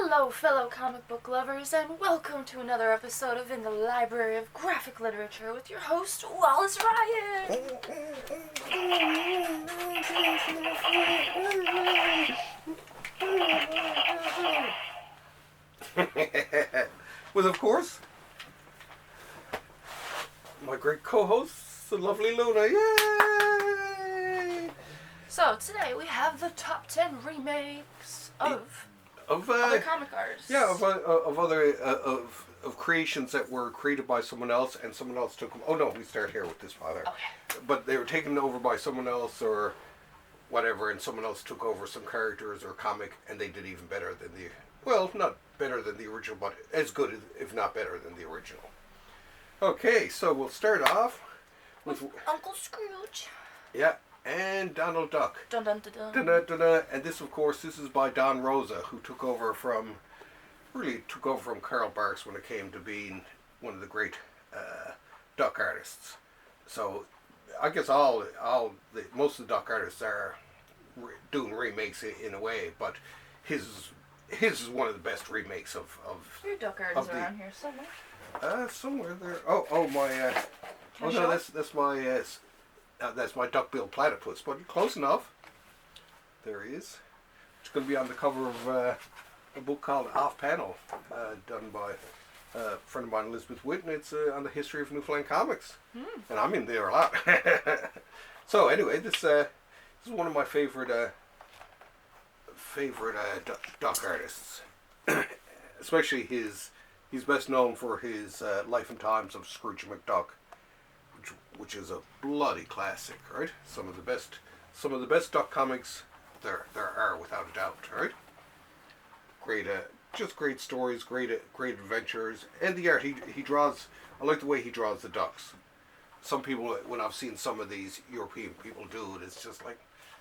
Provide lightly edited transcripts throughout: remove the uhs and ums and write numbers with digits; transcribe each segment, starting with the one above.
Hello, fellow comic book lovers, and welcome to another episode of In the Library of Graphic Literature with your host, Wallace Ryan. With, of course, my great co-host, the lovely Luna. Yay! So, today we have the top 10 remakes of other comic artists. Yeah, of creations that were created by someone else, and someone else took them. Oh no, we start here with this father. Okay. But they were taken over by someone else or whatever, and someone else took over some characters or comic, and they did even better than the. Well, not better than the original, but as good, if not better than the original. Okay, so we'll start off with Uncle Scrooge. Yeah, and Donald Duck. Dun dun dun dun. Dun, dun, dun, dun. And this, of course, this is by Don Rosa, who took over from Carl Barks when it came to being one of the great Duck artists. So, I guess most of the Duck artists are doing remakes in a way, but his is one of the best remakes of Your Duck artists around here somewhere. Somewhere there. Oh my. Oh no, that's my. That's my duck-billed platypus, but you're close enough. There he is. It's going to be on the cover of a book called Off Panel, done by a friend of mine, Elizabeth Witt, and it's on the history of Newfoundland comics. And I'm in there a lot. So anyway, this is one of my favorite duck artists. Especially he's best known for his Life and Times of Scrooge McDuck, which is a bloody classic, right? Some of the best Duck comics there are, without a doubt, right? Great, just great stories, great adventures, and the art he draws. I like the way he draws the ducks. Some people, when I've seen some of these European people do it, it's just like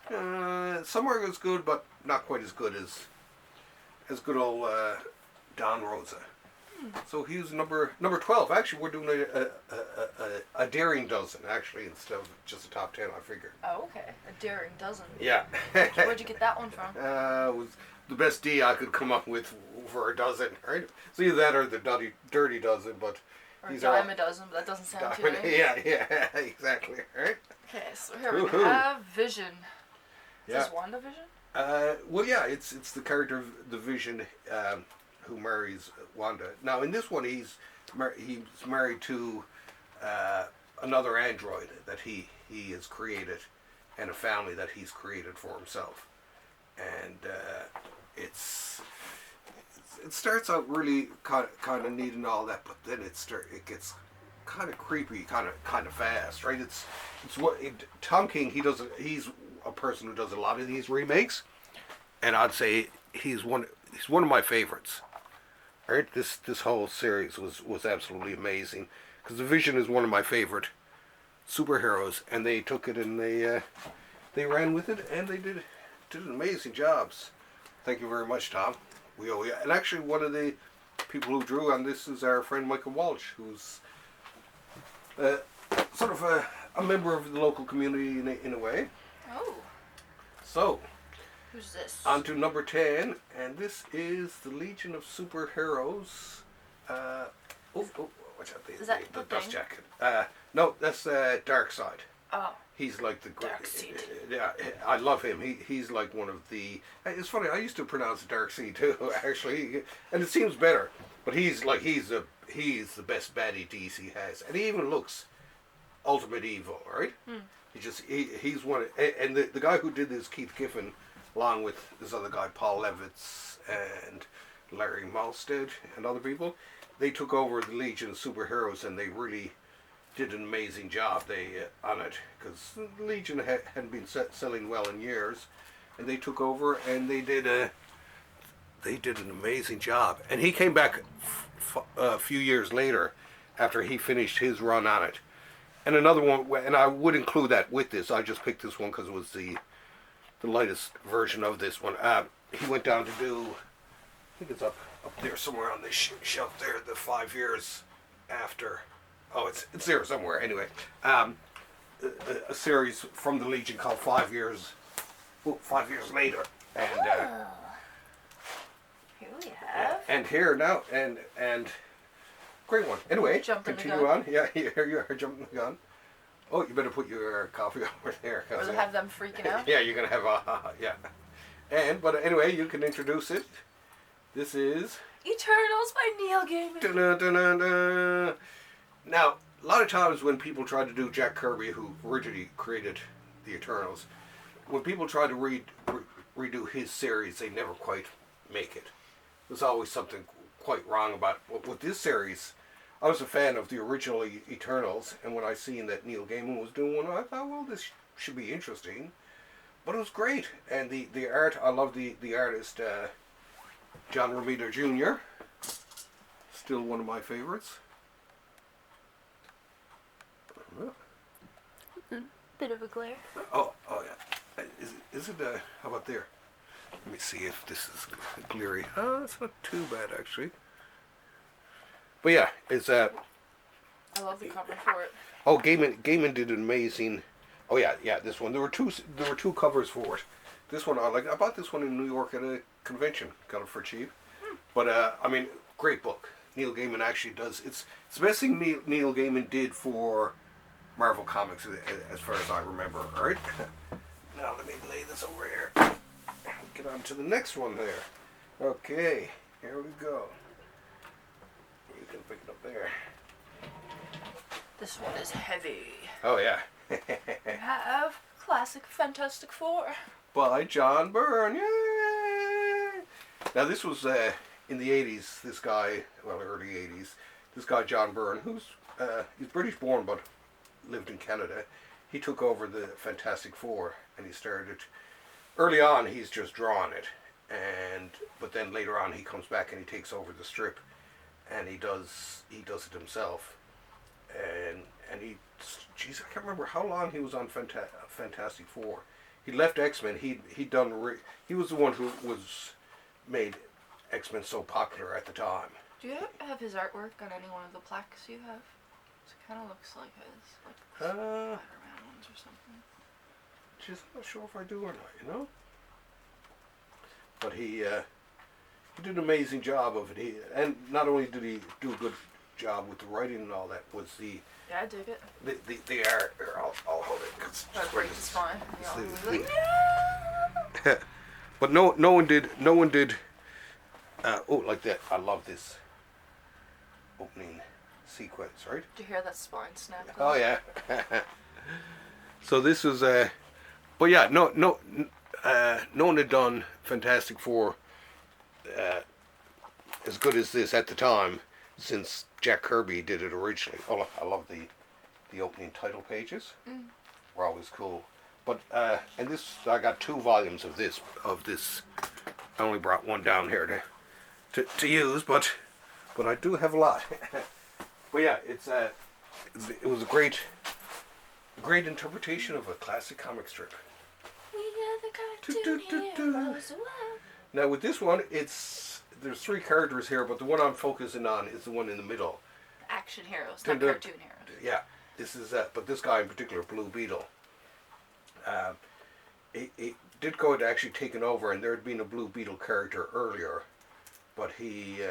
some are as good, but not quite as good as good old Don Rosa. So he was number 12. Actually, we're doing a daring dozen, actually, instead of just a top 10, I figured. Oh, okay. A daring dozen. Yeah. Where'd you get that one from? It was the best D I could come up with for a dozen, right? It's either that or the dirty dozen, but or these dime a dozen, but that doesn't sound too nice. Yeah, exactly, right? Okay, so here we have Vision. Is Yeah. this WandaVision? Well, yeah, it's the character of the Vision who marries Wanda. Now, in this one, he's married to another android that he has created, and a family that he's created for himself. And it starts out really kind of neat and all that, but then it gets kind of creepy, kind of fast, right? Tom King, he's a person who does a lot of these remakes, and I'd say he's one of my favorites. Right, this whole series was absolutely amazing, because the Vision is one of my favorite superheroes, and they took it and they ran with it, and they did an amazing jobs. Thank you very much, Tom. We owe you. And actually, one of the people who drew on this is our friend Michael Walsh, who's sort of a member of the local community in a way. Oh. So. Who's this? On to number 10, and this is the Legion of Superheroes. Watch out, is that the the dust thing? jacket. No, that's Darkseid. Oh. He's like the Darkseid. Yeah, I love him. He's like one of the. It's funny. I used to pronounce it Darkseid too, actually, and it seems better. But he's the best baddie DC has, and he even looks ultimate evil, right? He's one, and the guy who did this, Keith Giffen, along with this other guy, Paul Levitz, and Larry Malstead, and other people, they took over the Legion of Superheroes, and they really did an amazing job on it, because the Legion hadn't been selling well in years, and they took over, and they did an amazing job. And he came back a few years later, after he finished his run on it. And another one, and I would include that with this, I just picked this one because it was the lightest version of this one. He went down to do, I think it's up there somewhere on this shelf there, the 5 years after. Oh, it's there somewhere. Anyway, a series from the Legion called 5 Years Later, and Here we have And here now, and great one. Anyway, continue on. Yeah, here you are jumping the gun. Oh, you better put your coffee over there. Or have them freaking out. Yeah, you're gonna have a but anyway, you can introduce it. This is Eternals by Neil Gaiman. Dun-dun-dun-dun-dun. Now, a lot of times when people try to do Jack Kirby, who originally created the Eternals, when people try to redo his series, they never quite make it. There's always something quite wrong about it. With this series, I was a fan of the original Eternals, and when I seen that Neil Gaiman was doing one, I thought, well, this should be interesting. But it was great, and the art, I love the artist, John Romita Jr., still one of my favorites. Bit of a glare. Oh yeah. Is it, how about there? Let me see if this is glary. Oh, it's not too bad, actually. But yeah, it's, I love the cover for it. Oh, Gaiman did an amazing, oh yeah, this one. There were two covers for it. This one, I bought this one in New York at a convention. Got it for cheap. But, I mean, great book. Neil Gaiman actually does, it's the best thing Neil Gaiman did for Marvel Comics, as far as I remember, alright? Now let me lay this over here. Get on to the next one there. Okay, here we go. You can pick it up there. This one is heavy. Oh yeah. We have classic Fantastic Four. By John Byrne, yay! Now this was in the 80s, this guy, well early 80s, this guy John Byrne, who's, he's British born but lived in Canada. He took over the Fantastic Four and he started, early on he's just drawing it, but then later on he comes back and he takes over the strip and he does it himself, and he, geez, I can't remember how long he was on Fantastic Four. He left X-Men. He was the one who made X-Men so popular at the time. Do you have his artwork on any one of the plaques you have? It kind of looks like his, like Spider-Man ones or something. Just not sure if I do or not, you know. But he did an amazing job of it. And not only did he do a good job with the writing and all that, was the yeah, I dig it. the art. Here, I'll hold it because it's fine. But no one did. Oh, like that. I love this opening sequence, right? Did you hear that spine snap? Oh yeah. So this was but yeah, no one had done Fantastic Four as good as this at the time, since Jack Kirby did it originally. Oh, I love the opening title pages. Were always cool. But and this, I got 2 volumes of this. I only brought one down here to use, but I do have a lot. But yeah, it was a great interpretation of a classic comic strip. We are the cartoon heroes. Now with this one, there's 3 characters here, but the one I'm focusing on is the one in the middle. Action heroes, not cartoon heroes. Yeah, this is but this guy in particular, Blue Beetle. It did go to actually taken over, and there had been a Blue Beetle character earlier, but he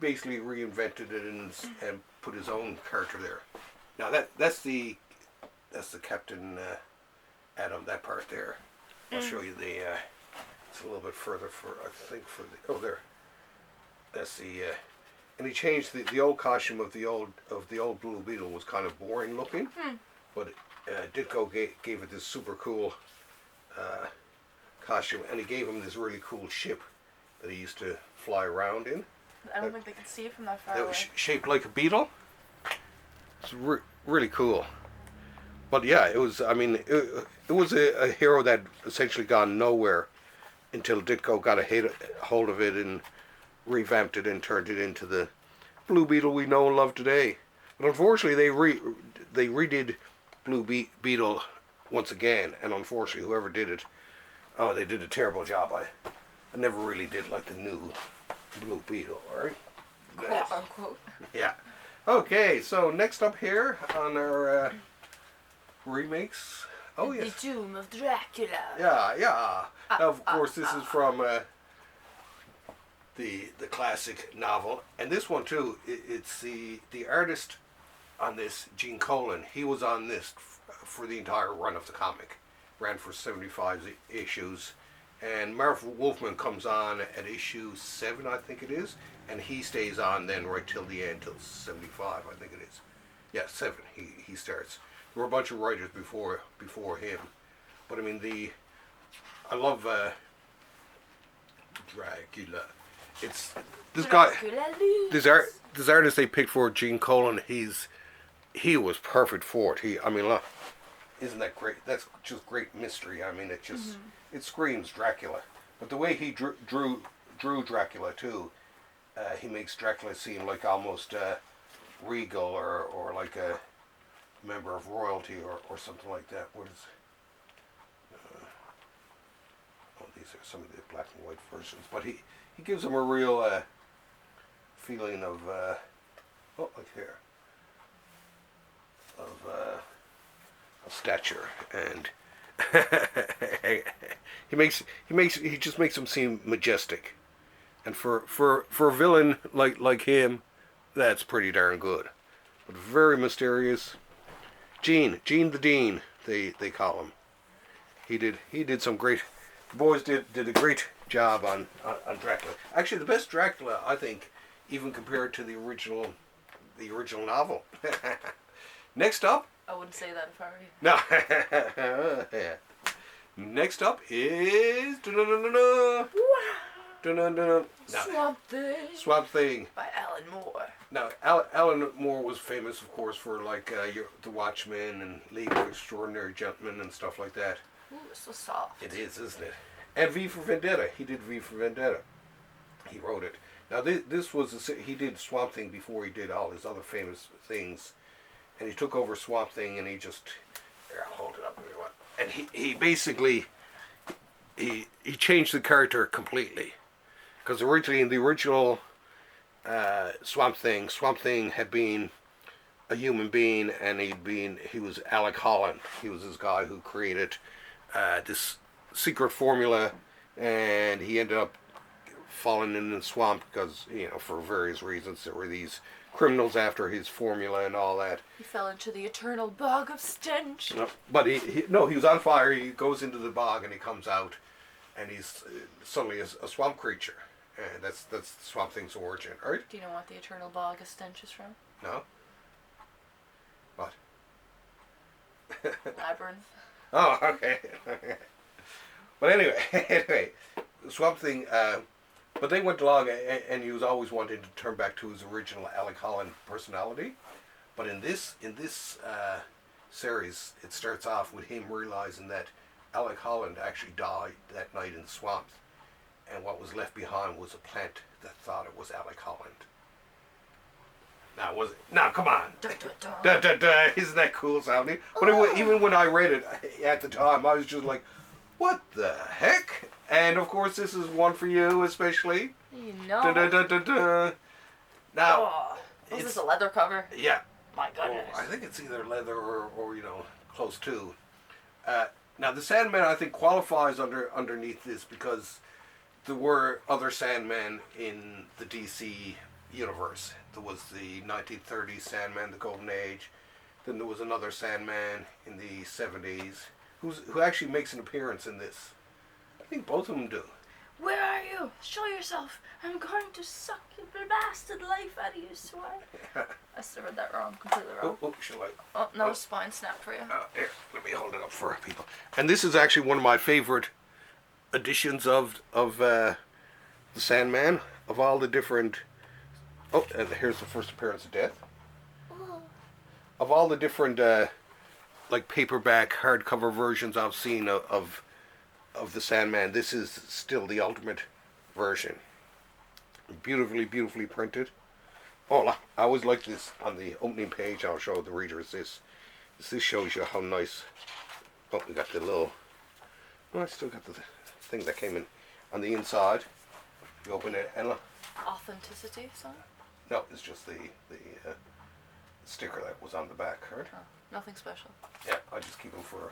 basically reinvented it and put his own character there. Now that's the Captain Atom, that part there. I'll show you it's a little bit further oh there. That's the and he changed the old costume of the old Blue Beetle was kind of boring looking, but Ditko gave it this super cool costume, and he gave him this really cool ship that he used to fly around in. I don't think they could see it from that far away. That was shaped like a beetle. It's really cool. But yeah, it was. I mean, it was a hero that essentially gone nowhere until Ditko got a hold of it and revamped it and turned it into the Blue Beetle we know and love today. But unfortunately, they redid Blue Beetle once again, and unfortunately, whoever did it, they did a terrible job. I never really did like the new Blue Beetle, alright? Quote unquote. Yeah. Okay, so next up here on our remakes. Oh yes. The Tomb of Dracula. Yeah. Now, of course, this is from the classic novel. And this one too, it's the artist on this, Gene Colan. He was on this for the entire run of the comic. Ran for 75 issues. And Marv Wolfman comes on at issue 7, I think it is, and he stays on then right till the end, till 75, I think it is. Yeah, 7. He starts. There were a bunch of writers before him, but I mean I love Dracula. It's this guy, this artist they picked for, Gene Colan. He was perfect for it. I mean, look, isn't that great? That's just great mystery. I mean, it just it screams Dracula. But the way he drew Dracula too, he makes Dracula seem like almost regal or like a member of royalty or something like that. What is? These are some of the black and white versions, but he gives him a real feeling of look here, of stature, and he just makes him seem majestic, and for a villain like him, that's pretty darn good, but very mysterious. Gene the Dean, they call him. He did some great. The boys did a great job on Dracula. Actually, the best Dracula, I think, even compared to the original novel. Next up. I wouldn't say that if I were you. No. Yeah. Next up is Swamp Thing By Alan Moore. Now, Alan Moore was famous, of course, for like The Watchmen and League of Extraordinary Gentlemen and stuff like that. Ooh, it's so soft. It is, isn't it? And V for Vendetta. He did V for Vendetta. He wrote it. Now, this was he did Swamp Thing before he did all his other famous things, and he took over Swamp Thing, and he just here, I'll hold it up if you want. And he basically he changed the character completely, because originally in the original Swamp Thing had been a human being, and he was Alec Holland. He was this guy who created this secret formula, and he ended up falling in the swamp because, for various reasons, there were these criminals after his formula and all that. He fell into the eternal bog of stench. No, but he was on fire. He goes into the bog and he comes out, and he's suddenly a swamp creature, and that's Swamp Thing's origin, right? Do you know what the eternal bog of stench is from? No. What? Labyrinth. Oh, okay. But anyway, Swamp Thing. But they went along, and he was always wanting to turn back to his original Alec Holland personality. But in this series, it starts off with him realizing that Alec Holland actually died that night in the swamp, and what was left behind was a plant that thought it was Alec Holland. Now, was it? Now, come on. Da, da, da. Isn't that cool sounding? But even when I read it at the time, I was just like, what the heck? And of course, this is one for you, especially. Da, da, da, da, da. Now, is this a leather cover? Yeah. My goodness. I think it's either leather or close to. Now, the Sandman, I think, qualifies underneath this because there were other Sandmen in the DC universe. There was the 1930s Sandman, the Golden Age. Then there was another Sandman in the 70s who actually makes an appearance in this. I think both of them do. Where are you? Show yourself. I'm going to suck your blasted life out of you, swear. I still read that wrong, completely wrong. Shall I? Oh, no, spine snapped for you. Here, let me hold it up for people. And this is actually one of my favorite editions of the Sandman, of all the different... Oh, and here's the first appearance of Death. Oh. Of all the different, like, paperback, hardcover versions I've seen of the Sandman, this is still the ultimate version. Beautifully printed. Oh, I always like this on the opening page. I'll show the readers this. This shows you how nice. Oh, we got the little... Oh, I still got the thing that came in on the inside. You open it and... Authenticity, son? No, it's just the sticker that was on the back, right? Oh, nothing special. Yeah, I just keep them for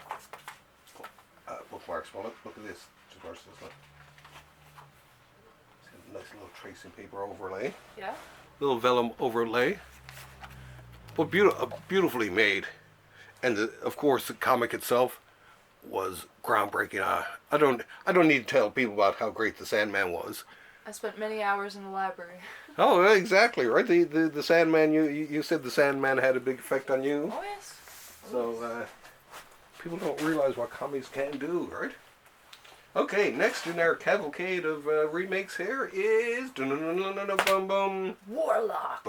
bookmarks. Well, look at this. Just watch this. Look. nice little tracing paper overlay. Yeah. Little vellum overlay. But beautifully made. And of course the comic itself was groundbreaking. I don't need to tell people about how great the Sandman was. I spent many hours in the library. Oh, exactly, right? The Sandman, you said the Sandman had a big effect on you. Oh, yes. So, people don't realize what comics can do, right? Okay, next in our cavalcade of remakes here is... Warlock.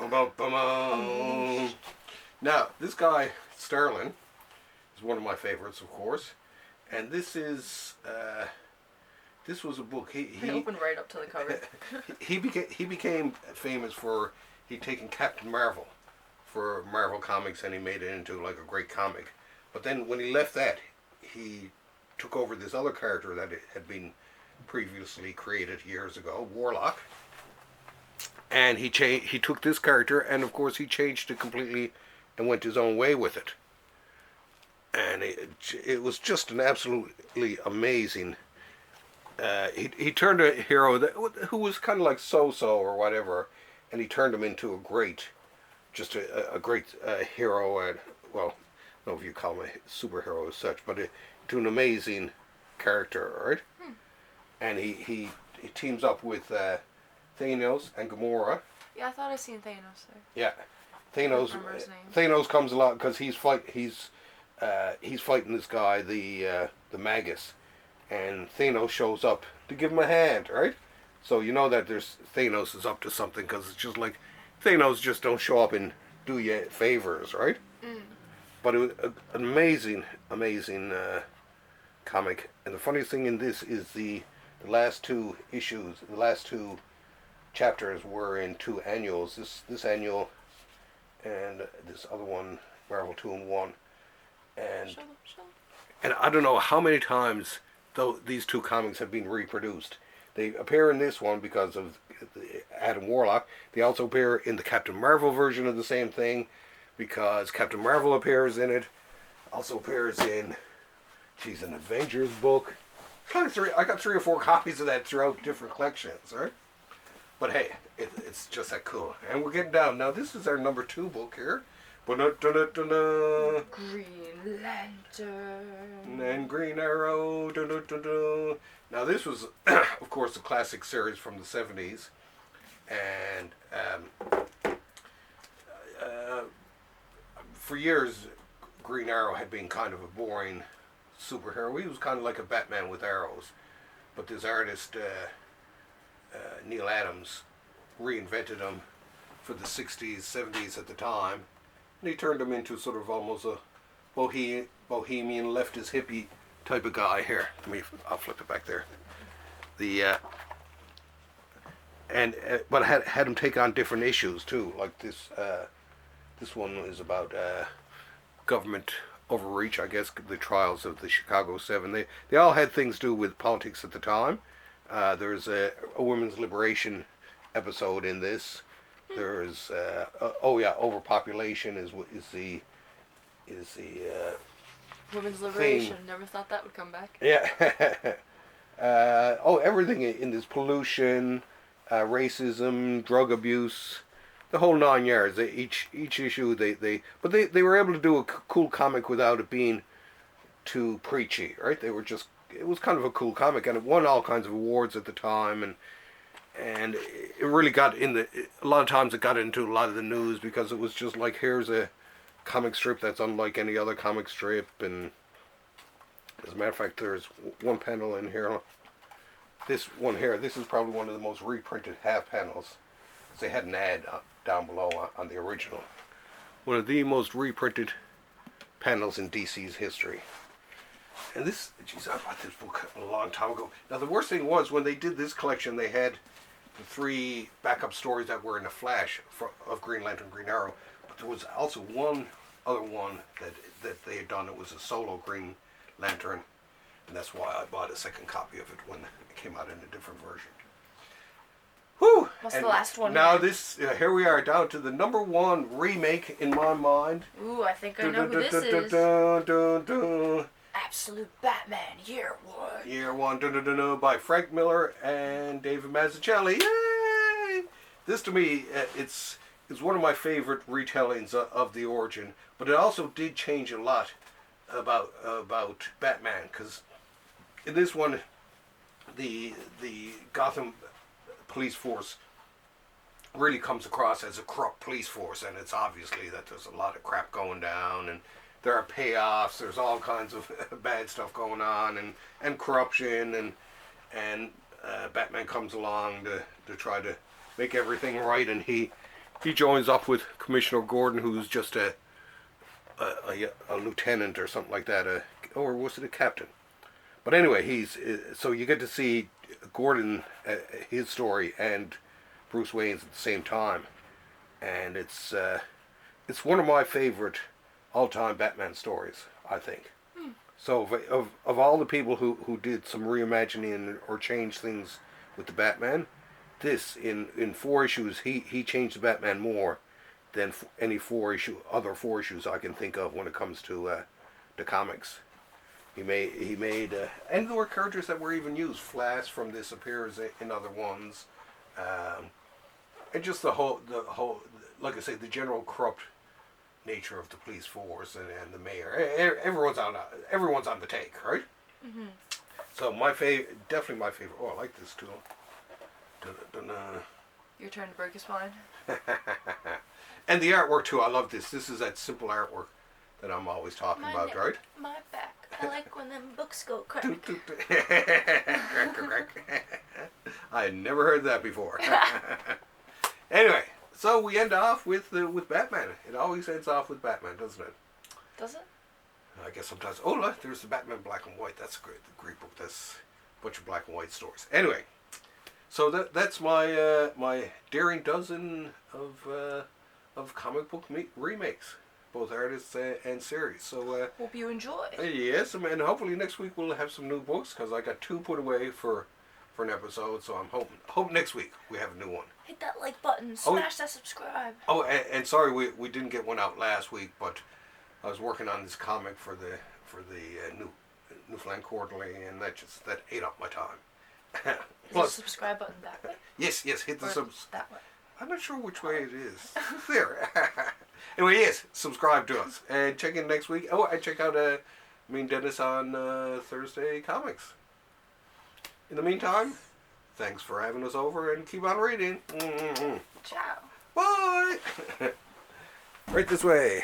Now, this guy, Sterling, is one of my favorites, of course. And this is... this was a book. He opened right up to the cover. he became famous for he'd taken Captain Marvel for Marvel Comics and he made it into like a great comic. But then when he left that, he took over this other character that had been previously created years ago, Warlock. And he took this character and of course he changed it completely and went his own way with it. And it was just an absolutely amazing. He turned a hero who was kind of like so-so or whatever, and he turned him into a great hero. And well, I don't know if you call him a superhero as such, but to an amazing character, right? And he teams up with Thanos and Gamora. Yeah, I thought I seen Thanos there. Yeah, Thanos. I remember his name. Thanos comes along because he's fighting this guy, the Magus. And Thanos shows up to give him a hand, right? So you know that Thanos is up to something because it's just like Thanos just don't show up and do you favors, right? But it was an amazing comic. And the funniest thing in this is the last two issues, the last two chapters were in two annuals. This annual and this other one, Marvel 2-in-1. And I don't know how many times though these two comics have been reproduced. They appear in this one because of Adam Warlock. They also appear in the Captain Marvel version of the same thing because Captain Marvel appears in it. Also appears in, an Avengers book. I got 3 or 4 copies of that throughout different collections, right? But hey, it's just that cool. And we're getting down. Now this is our number 2 book here. Green Lantern. And Green Arrow. Now this was, of course, a classic series from the 70s. And for years, Green Arrow had been kind of a boring superhero. He was kind of like a Batman with arrows. But this artist, Neil Adams, reinvented him for the 60s, 70s at the time. And he turned him into sort of almost a bohemian leftist hippie type of guy here. I'll flip it back there. But had him take on different issues too. Like this one is about government overreach. I guess the trials of the Chicago 7. They all had things to do with politics at the time. There's a women's liberation episode in this. There's overpopulation is the Women's liberation. Never thought that would come back. Yeah. Everything in this: pollution, racism, drug abuse, the whole 9 yards. Each issue they were able to do a cool comic without it being too preachy, right? It was kind of a cool comic, and it won all kinds of awards at the time, and it really got a lot of times it got into a lot of the news because it was just like, here's a comic strip that's unlike any other comic strip. And as a matter of fact, there's one panel in here, this one here, this is probably one of the most reprinted half panels. They had an ad down below on the original. One of the most reprinted panels in DC's history. And this, I bought this book a long time ago. Now the worst thing was, when they did this collection, they had the 3 backup stories that were in a flash of Green Lantern, Green Arrow. But there was also one other one that they had done. It was a solo Green Lantern. And that's why I bought a second copy of it when it came out in a different version. Whew! What's the last one? Now here we are down to the number 1 remake in my mind. Ooh, I think I know who this is. Absolute Batman, Year 1. Year 1, by Frank Miller and David Mazzucchelli. Yay! this to me, it's one of my favorite retellings of the origin, but it also did change a lot about Batman, because in this one, the Gotham police force really comes across as a corrupt police force, and it's obviously that there's a lot of crap going down, and there are payoffs, there's all kinds of bad stuff going on, and corruption, and Batman comes along to try to make everything right, and he joins up with Commissioner Gordon, who's just a lieutenant or something like that, or was it a captain? But anyway, so you get to see Gordon, his story, and Bruce Wayne's at the same time, and it's one of my favorite all-time Batman stories, I think. So of all the people who did some reimagining or changed things with the Batman, this in 4 issues he changed the Batman more than any other four issues I can think of when it comes to the comics. He made and there were characters that were even used. Flash from this appears in other ones, and just the whole like I say, the general corrupt nature of the police force and the mayor. Everyone's on the take, right? Mm-hmm. So definitely my favorite. Oh, I like this too. Your turn to break his spine. And the artwork too. I love this. This is that simple artwork that I'm always talking about, right? My back. I like when them books go crack. I had never heard that before. Anyway, so we end off with Batman. It always ends off with Batman, doesn't it? Does it? I guess sometimes. Oh, look, there's the Batman Black and White. That's a great book. That's a bunch of black and white stories. Anyway, so that's my my daring dozen of comic book remakes, both artists and series. So hope you enjoy. Yes, and hopefully next week we'll have some new books, because I got 2 put away for an episode. So I'm hope next week we have a new one. Hit that like button. Smash that subscribe. Oh, and sorry we didn't get one out last week, but I was working on this comic for the Newfoundland Quarterly, and that ate up my time. Is the subscribe button that way? Yes, hit the subs. That way. I'm not sure which way it is. There. Anyway, yes, subscribe to us. And check in next week. Oh, and check out me and Dennis on Thursday Comics. In the meantime, thanks for having us over, and keep on reading. Mm-hmm. Ciao. Bye. Right this way.